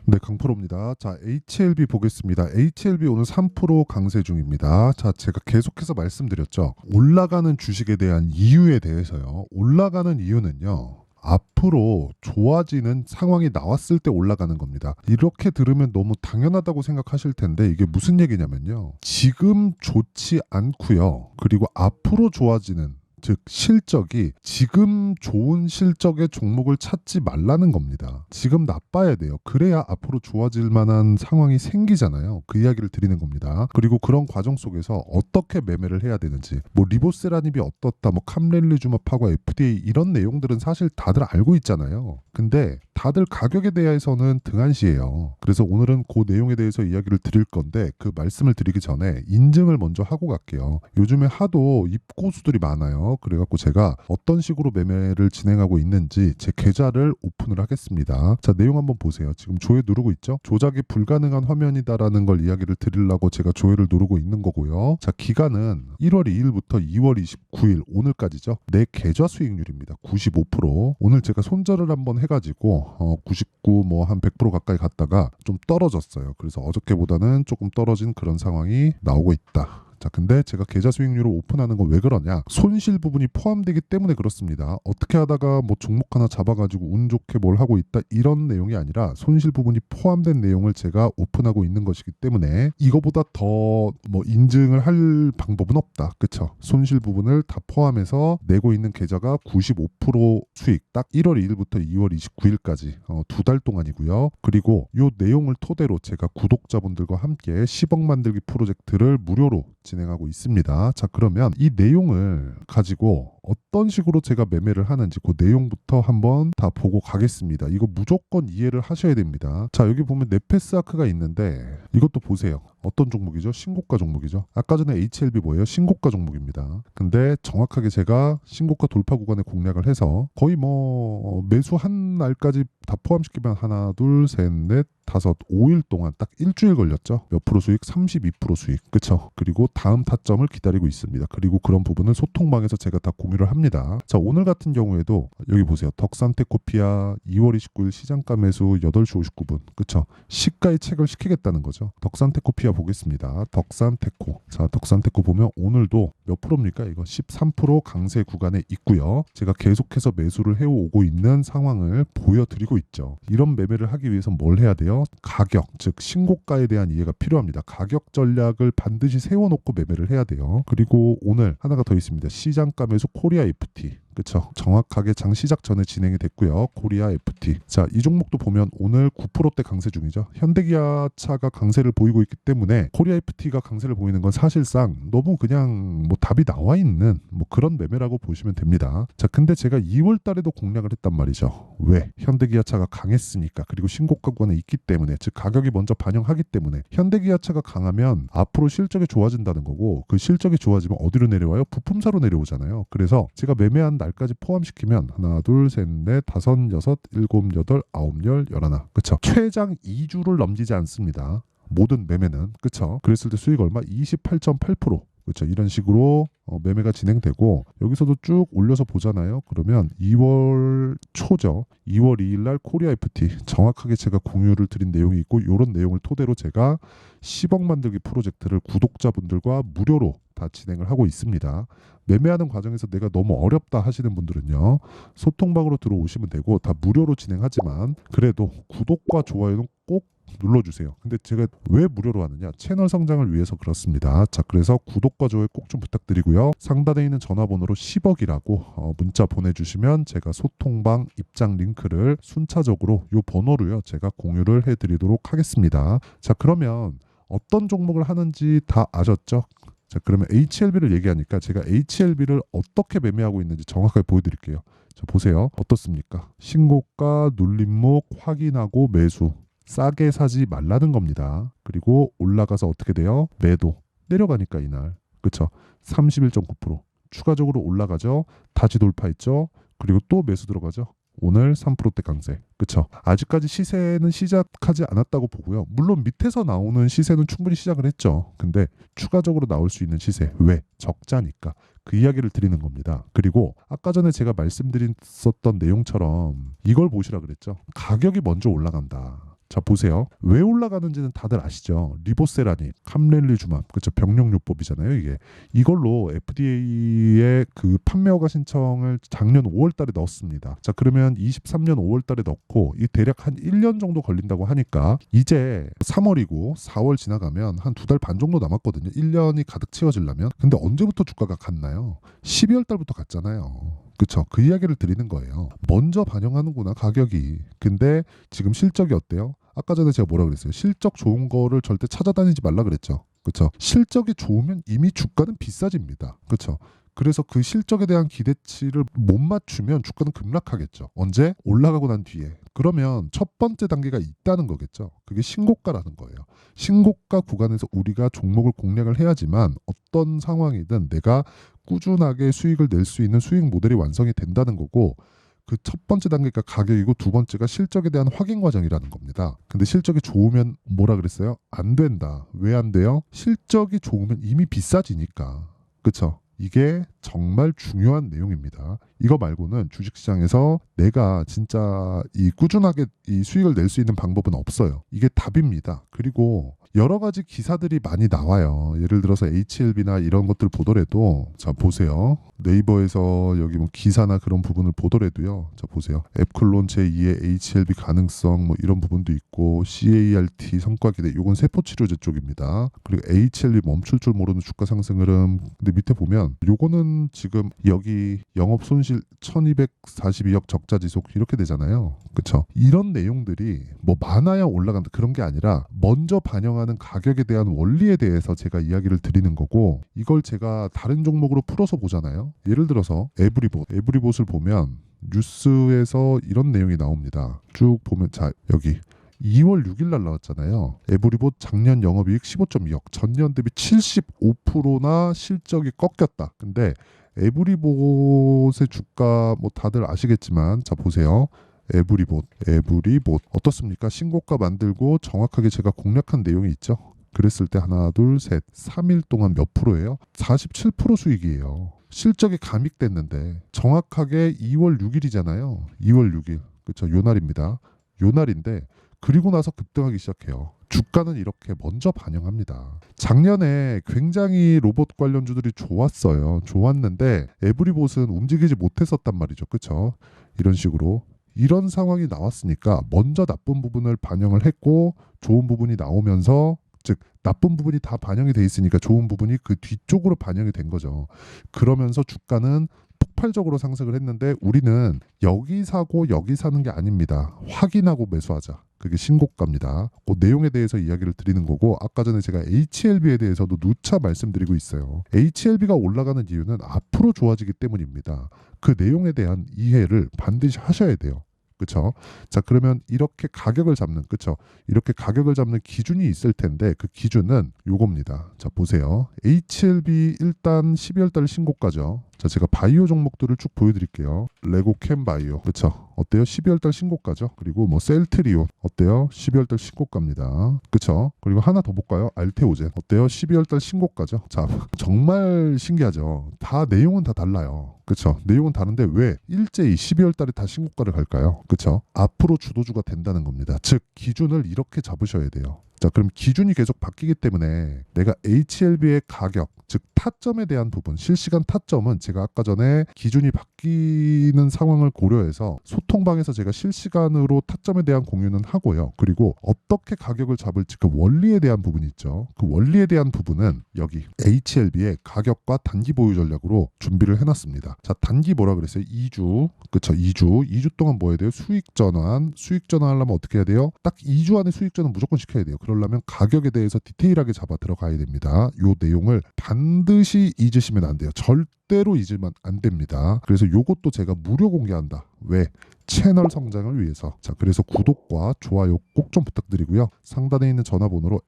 네, 강프로입니다. 자, HLB 보겠습니다. HLB 오늘 3% 강세 중입니다. 자, 제가 계속해서 말씀드렸죠. 올라가는 주식에 대한 이유에 대해서요. 올라가는 이유는요. 앞으로 좋아지는 상황이 나왔을 때 올라가는 겁니다. 이렇게 들으면 너무 당연하다고 생각하실 텐데 이게 무슨 얘기냐면요. 지금 좋지 않고요. 그리고 앞으로 좋아지는 즉 실적이 지금 좋은 실적의 종목을 찾지 말라는 겁니다. 지금 나빠야 돼요. 그래야 앞으로 좋아질 만한 상황이 생기잖아요. 그 이야기를 드리는 겁니다. 그리고 그런 과정 속에서 어떻게 매매를 해야 되는지, 뭐 리보세라닙이 어떻다, 뭐 캄렐리주마파과 FDA 이런 내용들은 사실 다들 알고 있잖아요. 근데 다들 가격에 대해서는 등한시해요. 그래서 오늘은 그 내용에 대해서 이야기를 드릴 건데 그 말씀을 드리기 전에 인증을 먼저 하고 갈게요. 요즘에 하도 입고수들이 많아요. 그래갖고 제가 어떤 식으로 매매를 진행하고 있는지 제 계좌를 오픈을 하겠습니다. 자, 내용 한번 보세요. 지금 조회 누르고 있죠? 조작이 불가능한 화면이다라는 걸 이야기를 드리려고 제가 조회를 누르고 있는 거고요. 자, 기간은 1월 2일부터 2월 29일 오늘까지죠. 내 계좌 수익률입니다. 95%. 오늘 제가 손절을 한번 해가지고 99 뭐 한 100% 가까이 갔다가 좀 떨어졌어요. 그래서 어저께보다는 조금 떨어진 그런 상황이 나오고 있다. 자, 근데 제가 계좌 수익률을 오픈하는 건 왜 그러냐? 손실 부분이 포함되기 때문에 그렇습니다. 어떻게 하다가 뭐 종목 하나 잡아가지고 운 좋게 뭘 하고 있다 이런 내용이 아니라 손실 부분이 포함된 내용을 제가 오픈하고 있는 것이기 때문에 이거보다 더 뭐 인증을 할 방법은 없다. 그쵸? 손실 부분을 다 포함해서 내고 있는 계좌가 95% 수익 딱 1월 2일부터 2월 29일까지 두 달 동안이고요. 그리고 이 내용을 토대로 제가 구독자분들과 함께 10억 만들기 프로젝트를 무료로 진행하고 있습니다. 자, 그러면 이 내용을 가지고 어떤 식으로 제가 매매를 하는지 그 내용부터 한번 다 보고 가겠습니다. 이거 무조건 이해를 하셔야 됩니다. 자, 여기 보면 네페스아크가 있는데 이것도 보세요. 어떤 종목이죠? 신고가 종목이죠. 아까 전에 HLB 뭐예요? 신고가 종목입니다. 근데 정확하게 제가 신고가 돌파 구간에 공략을 해서 거의 뭐 매수한 날까지 다 포함시키면 하나, 둘, 셋, 넷, 다섯, 5일 동안 딱 일주일 걸렸죠. 몇 프로 수익? 32% 수익. 그쵸? 그리고 다음 타점을 기다리고 있습니다. 그리고 그런 부분을 소통방에서 제가 다 공유를 합니다. 자, 오늘 같은 경우에도 여기 보세요. 덕산테코피아 2월 29일 시장가 매수 8시 59분. 그쵸? 시가에 책을 시키겠다는 거죠. 덕산테코피아 보겠습니다. 덕산테코. 자, 덕산테코 보면 오늘도 몇 프로입니까? 이거 13% 강세 구간에 있고요. 제가 계속해서 매수를 해오고 있는 상황을 보여드리고 있죠. 이런 매매를 하기 위해서 뭘 해야 돼요? 가격, 즉 신고가에 대한 이해가 필요합니다. 가격 전략을 반드시 세워놓고 매매를 해야 돼요. 그리고 오늘 하나가 더 있습니다. 시장가 매수 코리아 FT. 그쵸? 정확하게 장 시작 전에 진행이 됐고요. 코리아 FT. 자, 이 종목도 보면 오늘 9%대 강세 중이죠. 현대기아차가 강세를 보이고 있기 때문에 코리아 FT가 강세를 보이는 건 사실상 너무 그냥 뭐 답이 나와 있는 뭐 그런 매매라고 보시면 됩니다. 자, 근데 제가 2월 달에도 공략을 했단 말이죠. 왜? 현대기아차가 강했으니까. 그리고 신고가 구간에 있기 때문에, 즉 가격이 먼저 반영하기 때문에 현대기아차가 강하면 앞으로 실적이 좋아진다는 거고, 그 실적이 좋아지면 어디로 내려와요? 부품사로 내려오잖아요. 그래서 제가 매매한 날까지 포함시키면 하나, 둘, 셋, 넷, 다섯, 여섯, 일곱, 여덟, 아홉, 열, 열하나. 그쵸? 최장 2주를 넘기지 않습니다. 모든 매매는. 그쵸? 그랬을 때 수익 얼마? 28.8%. 그렇죠. 이런 식으로 매매가 진행되고 여기서도 쭉 올려서 보잖아요. 그러면 2월 초죠. 2월 2일 날 코리아 FT 정확하게 제가 공유를 드린 내용이 있고 이런 내용을 토대로 제가 10억 만들기 프로젝트를 구독자분들과 무료로 다 진행을 하고 있습니다. 매매하는 과정에서 내가 너무 어렵다 하시는 분들은요. 소통방으로 들어오시면 되고 다 무료로 진행하지만 그래도 구독과 좋아요는 꼭 눌러주세요. 근데 제가 왜 무료로 하느냐? 채널 성장을 위해서 그렇습니다. 자, 그래서 구독과 좋아요 꼭 좀 부탁드리고요. 상단에 있는 전화번호로 10억이라고 문자 보내주시면 제가 소통방 입장 링크를 순차적으로 이 번호로요. 제가 공유를 해드리도록 하겠습니다. 자, 그러면 어떤 종목을 하는지 다 아셨죠? 자, 그러면 HLB를 얘기하니까 제가 HLB를 어떻게 매매하고 있는지 정확하게 보여드릴게요. 자, 보세요. 어떻습니까? 신고가 눌림목 확인하고 매수. 싸게 사지 말라는 겁니다. 그리고 올라가서 어떻게 돼요? 매도. 내려가니까 이날. 그쵸? 31.9%. 추가적으로 올라가죠. 다시 돌파했죠. 그리고 또 매수 들어가죠. 오늘 3%대 강세. 그쵸? 아직까지 시세는 시작하지 않았다고 보고요. 물론 밑에서 나오는 시세는 충분히 시작을 했죠. 근데 추가적으로 나올 수 있는 시세. 왜? 적자니까. 그 이야기를 드리는 겁니다. 그리고 아까 전에 제가 말씀드렸었던 내용처럼 이걸 보시라 그랬죠. 가격이 먼저 올라간다. 자 보세요. 왜 올라가는지는 다들 아시죠? 리보세라닌, 캄렌리주맘, 그쵸? 병력요법이잖아요. 이게 이걸로 FDA에 그 판매 허가 신청을 작년 5월달에 넣었습니다. 자 그러면 23년 5월달에 넣고 이 대략 한 1년 정도 걸린다고 하니까 이제 3월이고 4월 지나가면 한 2달 반 정도 남았거든요. 1년이 가득 채워지려면. 근데 언제부터 주가가 갔나요? 12월 달부터 갔잖아요. 그쵸? 그 이야기를 드리는 거예요. 먼저 반영하는구나 가격이. 근데 지금 실적이 어때요? 아까 전에 제가 뭐라 그랬어요? 실적 좋은 거를 절대 찾아다니지 말라 그랬죠. 그쵸? 실적이 좋으면 이미 주가는 비싸집니다. 그쵸? 그래서 그 실적에 대한 기대치를 못 맞추면 주가는 급락하겠죠. 언제? 올라가고 난 뒤에. 그러면 첫 번째 단계가 있다는 거겠죠. 그게 신고가라는 거예요. 신고가 구간에서 우리가 종목을 공략을 해야지만 어떤 상황이든 내가 꾸준하게 수익을 낼 수 있는 수익 모델이 완성이 된다는 거고, 그 첫 번째 단계가 가격이고 두 번째가 실적에 대한 확인 과정이라는 겁니다. 근데 실적이 좋으면 뭐라 그랬어요? 안 된다. 왜 안 돼요? 실적이 좋으면 이미 비싸지니까. 그쵸? 이게 정말 중요한 내용입니다. 이거 말고는 주식시장에서 내가 진짜 이 꾸준하게 이 수익을 낼 수 있는 방법은 없어요. 이게 답입니다. 그리고 여러 가지 기사들이 많이 나와요. 예를 들어서 HLB나 이런 것들 보더라도 자 보세요. 네이버에서 여기 뭐 기사나 그런 부분을 보더라도요. 자 보세요. 앱클론 제2의 HLB 가능성 뭐 이런 부분도 있고 CART 성과 기대 이건 세포치료제 쪽입니다. 그리고 HLB 멈출 줄 모르는 주가 상승 흐름. 근데 밑에 보면 요거는 지금 여기 영업 손실 1242억 적자 지속 이렇게 되잖아요. 그쵸? 이런 내용들이 뭐 많아야 올라간다 그런 게 아니라 먼저 반영하는 가격에 대한 원리에 대해서 제가 이야기를 드리는 거고, 이걸 제가 다른 종목으로 풀어서 보잖아요. 예를 들어서 에브리봇을 보면 뉴스에서 이런 내용이 나옵니다. 쭉 보면 자 여기 2월 6일 날 나왔잖아요. 에브리봇 작년 영업이익 15.2억, 전년 대비 75%나 실적이 꺾였다. 근데 에브리봇의 주가 뭐 다들 아시겠지만 자 보세요. 에브리봇 어떻습니까? 신고가 만들고 정확하게 제가 공략한 내용이 있죠. 그랬을 때 하나 둘 셋 3일 동안 몇 프로예요? 47% 수익이에요. 실적이 감익됐는데 정확하게 2월 6일이잖아요. 2월 6일 그렇죠? 요 날입니다. 요 날인데 그리고 나서 급등하기 시작해요. 주가는 이렇게 먼저 반영합니다. 작년에 굉장히 로봇 관련주들이 좋았어요. 좋았는데 에브리봇은 움직이지 못했었단 말이죠. 그렇죠? 이런 식으로 이런 상황이 나왔으니까 먼저 나쁜 부분을 반영을 했고 좋은 부분이 나오면서 즉 나쁜 부분이 다 반영이 돼 있으니까 좋은 부분이 그 뒤쪽으로 반영이 된 거죠. 그러면서 주가는 폭발적으로 상승을 했는데 우리는 여기 사고 여기 사는 게 아닙니다. 확인하고 매수하자. 그게 신고가입니다. 그 내용에 대해서 이야기를 드리는 거고, 아까 전에 제가 HLB에 대해서도 누차 말씀드리고 있어요. HLB가 올라가는 이유는 앞으로 좋아지기 때문입니다. 그 내용에 대한 이해를 반드시 하셔야 돼요. 그쵸? 자, 그러면 이렇게 가격을 잡는, 그쵸? 이렇게 가격을 잡는 기준이 있을 텐데 그 기준은 요겁니다. 자, 보세요. HLB 일단 12월 달 신고가죠. 자, 제가 바이오 종목들을 쭉 보여드릴게요. 레고캠 바이오, 그쵸? 어때요? 12월 달 신고가죠. 그리고 뭐 셀트리온 어때요? 12월 달 신고가입니다. 그쵸? 그리고 하나 더 볼까요? 알테오젠 어때요? 12월 달 신고가죠. 자, 정말 신기하죠. 다 내용은 다 달라요. 그쵸? 내용은 다른데 왜 일제히 12월 달에 다 신고가를 갈까요? 그쵸? 앞으로 주도주가 된다는 겁니다. 즉 기준을 이렇게 잡으셔야 돼요. 자, 그럼 기준이 계속 바뀌기 때문에 내가 HLB의 가격, 즉 타점에 대한 부분, 실시간 타점은 제가 아까 전에 기준이 바뀌는 상황을 고려해서 소통방에서 제가 실시간으로 타점에 대한 공유는 하고요. 그리고 어떻게 가격을 잡을지 그 원리에 대한 부분이 있죠. 그 원리에 대한 부분은 여기 HLB의 가격과 단기 보유 전략으로 준비를 해놨습니다. 자, 단기 뭐라 그랬어요? 2주. 그쵸? 2주 동안 뭐 해야 돼요? 수익 전환 하려면 어떻게 해야 돼요? 딱 2주 안에 수익 전환 무조건 시켜야 돼요. 그러려면 가격에 대해서 디테일하게 잡아 들어가야 됩니다. 요 내용을 반드시 잊으시면 안 돼요. 절대로 잊으면 안 됩니다. 그래서 요것도 제가 무료 공개한다. 왜? 채널 성장을 위해서. 자, 그래서 구독과 좋아요 꼭 좀 부탁드리고요. 상단에 있는 전화번호로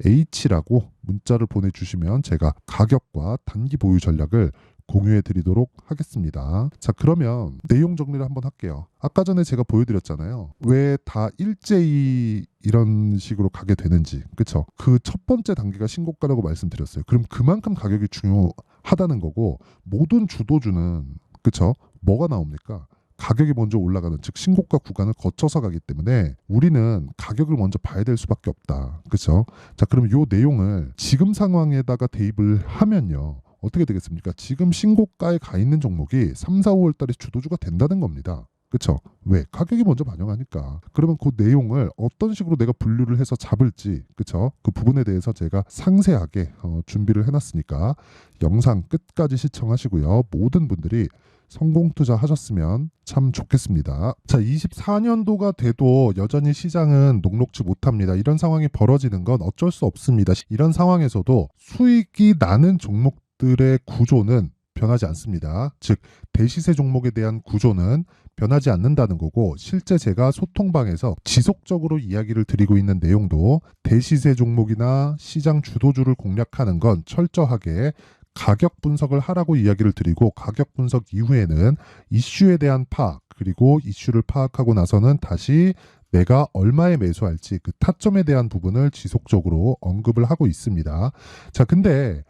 H라고 문자를 보내주시면 제가 가격과 단기 보유 전략을 공유해 드리도록 하겠습니다. 자, 그러면 내용 정리를 한번 할게요. 아까 전에 제가 보여드렸잖아요. 왜 다 일제히 이런 식으로 가게 되는지. 그쵸? 그 첫 번째 단계가 신고가라고 말씀드렸어요. 그럼 그만큼 가격이 중요하다는 거고, 모든 주도주는 그쵸? 뭐가 나옵니까? 가격이 먼저 올라가는, 즉 신고가 구간을 거쳐서 가기 때문에 우리는 가격을 먼저 봐야 될 수밖에 없다. 그렇죠? 자, 그럼 이 내용을 지금 상황에다가 대입을 하면요, 어떻게 되겠습니까? 지금 신고가에 가 있는 종목이 3, 4, 5월 달에 주도주가 된다는 겁니다. 그렇죠? 왜? 가격이 먼저 반영하니까. 그러면 그 내용을 어떤 식으로 내가 분류를 해서 잡을지, 그렇죠? 그 부분에 대해서 제가 상세하게 준비를 해놨으니까 영상 끝까지 시청하시고요. 모든 분들이 성공 투자하셨으면 참 좋겠습니다. 자, 24년도가 돼도 여전히 시장은 녹록지 못합니다. 이런 상황이 벌어지는 건 어쩔 수 없습니다. 이런 상황에서도 수익이 나는 종목들의 구조는 변하지 않습니다. 즉, 대시세 종목에 대한 구조는 변하지 않는다는 거고, 실제 제가 소통방에서 지속적으로 이야기를 드리고 있는 내용도 대시세 종목이나 시장 주도주를 공략하는 건 철저하게 가격 분석을 하라고 이야기를 드리고, 가격 분석 이후에는 이슈에 대한 파악, 그리고 이슈를 파악하고 나서는 다시 내가 얼마에 매수할지 그 타점에 대한 부분을 지속적으로 언급을 하고 있습니다. 자, 근데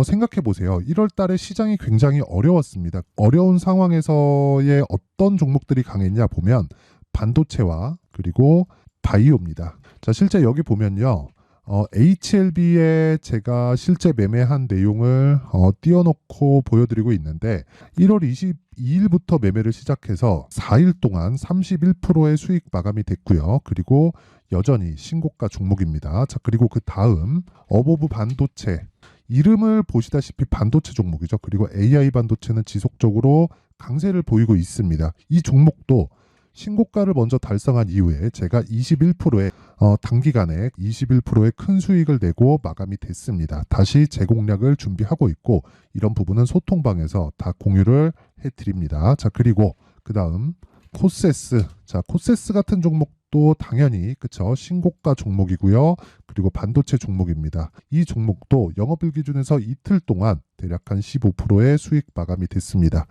생각해 보세요. 1월 달에 시장이 굉장히 어려웠습니다. 어려운 상황에서의 어떤 종목들이 강했냐 보면 반도체와 그리고 바이오입니다. 자, 실제 여기 보면요. HLB에 제가 실제 매매한 내용을 띄워놓고 보여드리고 있는데, 1월 22일부터 매매를 시작해서 4일 동안 31%의 수익 마감이 됐고요. 그리고 여전히 신고가 종목입니다. 자, 그리고 그 다음 어보브 반도체, 이름을 보시다시피 반도체 종목이죠. 그리고 AI 반도체는 지속적으로 강세를 보이고 있습니다. 이 종목도 신고가를 먼저 달성한 이후에 제가 21%의 단기간에 21%의 큰 수익을 내고 마감이 됐습니다. 다시 재공략을 준비하고 있고, 이런 부분은 소통방에서 다 공유를 해드립니다. 자, 그리고 그 다음 코세스. 자, 코세스 같은 종목도 당연히 그쵸, 신고가 종목이고요. 그리고 반도체 종목입니다. 이 종목도 영업일 기준에서 이틀 동안 대략 한 15%의 수익 마감이 됐습니다.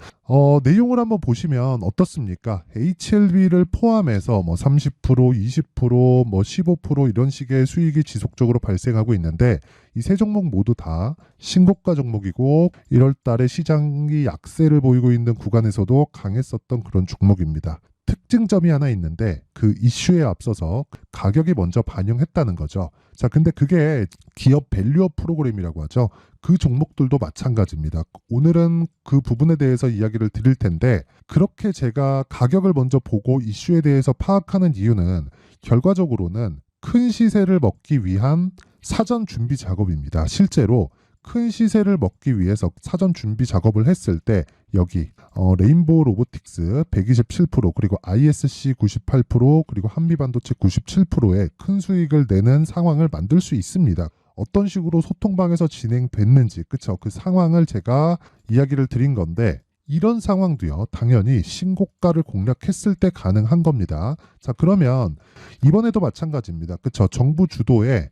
내용을 한번 보시면 어떻습니까? HLB를 포함해서 뭐 30%, 20%, 뭐 15% 이런 식의 수익이 지속적으로 발생하고 있는데, 이 세 종목 모두 다 신고가 종목이고 1월 달에 시장이 약세를 보이고 있는 구간에서도 강했었던 그런 종목입니다. 특징점이 하나 있는데, 그 이슈에 앞서서 가격이 먼저 반영했다는 거죠. 자, 근데 그게 기업 밸류업 프로그램이라고 하죠. 그 종목들도 마찬가지입니다. 오늘은 그 부분에 대해서 이야기를 드릴 텐데, 그렇게 제가 가격을 먼저 보고 이슈에 대해서 파악하는 이유는 결과적으로는 큰 시세를 먹기 위한 사전 준비 작업입니다. 실제로 큰 시세를 먹기 위해서 사전 준비 작업을 했을 때 여기 레인보우 로보틱스 127%, 그리고 ISC 98%, 그리고 한미반도체 97%의 큰 수익을 내는 상황을 만들 수 있습니다. 어떤 식으로 소통방에서 진행됐는지, 그쵸? 그 상황을 제가 이야기를 드린 건데, 이런 상황도요, 당연히 신고가를 공략했을 때 가능한 겁니다. 자, 그러면 이번에도 마찬가지입니다. 그쵸? 정부 주도의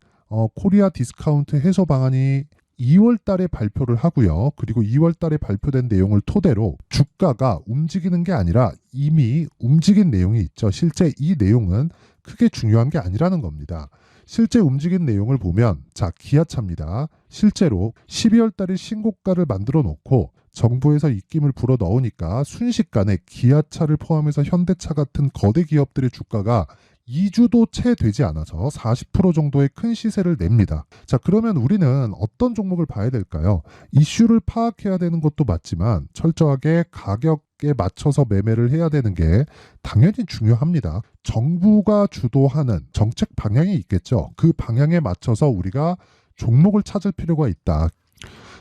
코리아 디스카운트 해소 방안이 2월 달에 발표를 하고요. 그리고 2월 달에 발표된 내용을 토대로 주가가 움직이는 게 아니라 이미 움직인 내용이 있죠. 실제 이 내용은 크게 중요한 게 아니라는 겁니다. 실제 움직인 내용을 보면, 자, 기아차입니다. 실제로 12월 달에 신고가를 만들어 놓고 정부에서 입김을 불어 넣으니까 순식간에 기아차를 포함해서 현대차 같은 거대 기업들의 주가가 2주도 채 되지 않아서 40% 정도의 큰 시세를 냅니다. 자, 그러면 우리는 어떤 종목을 봐야 될까요? 이슈를 파악해야 되는 것도 맞지만 철저하게 가격에 맞춰서 매매를 해야 되는 게 당연히 중요합니다. 정부가 주도하는 정책 방향이 있겠죠. 그 방향에 맞춰서 우리가 종목을 찾을 필요가 있다.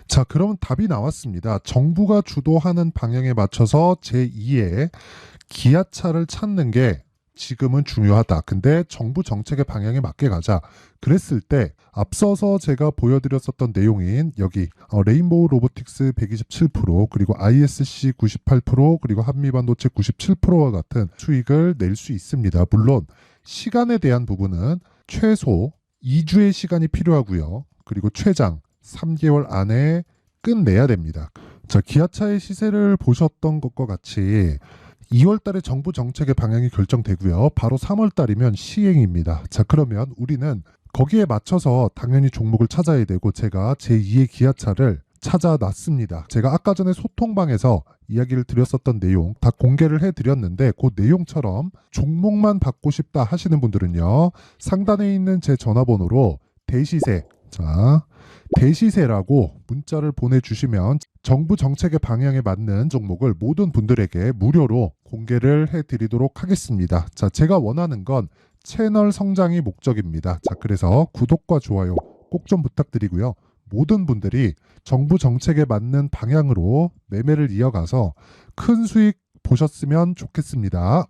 자, 그러면 답이 나왔습니다. 정부가 주도하는 방향에 맞춰서 제2의 기아차를 찾는 게 지금은 중요하다. 근데 정부 정책의 방향에 맞게 가자. 그랬을 때 앞서서 제가 보여드렸었던 내용인 여기 레인보우 로보틱스 127%, 그리고 ISC 98%, 그리고 한미반도체 97%와 같은 수익을 낼 수 있습니다. 물론 시간에 대한 부분은 최소 2주의 시간이 필요하고요. 그리고 최장 3개월 안에 끝내야 됩니다. 자, 기아차의 시세를 보셨던 것과 같이 2월 달에 정부 정책의 방향이 결정되고요. 바로 3월 달이면 시행입니다. 자, 그러면 우리는 거기에 맞춰서 당연히 종목을 찾아야 되고, 제가 제2의 기아차를 찾아놨습니다. 제가 아까 전에 소통방에서 이야기를 드렸었던 내용 다 공개를 해드렸는데 그 내용처럼 종목만 받고 싶다 하시는 분들은요. 상단에 있는 제 전화번호로 대시세, 자, 대시세라고 문자를 보내주시면 정부 정책의 방향에 맞는 종목을 모든 분들에게 무료로 공개를 해드리도록 하겠습니다. 자, 제가 원하는 건 채널 성장이 목적입니다. 자, 그래서 구독과 좋아요 꼭 좀 부탁드리고요. 모든 분들이 정부 정책에 맞는 방향으로 매매를 이어가서 큰 수익 보셨으면 좋겠습니다.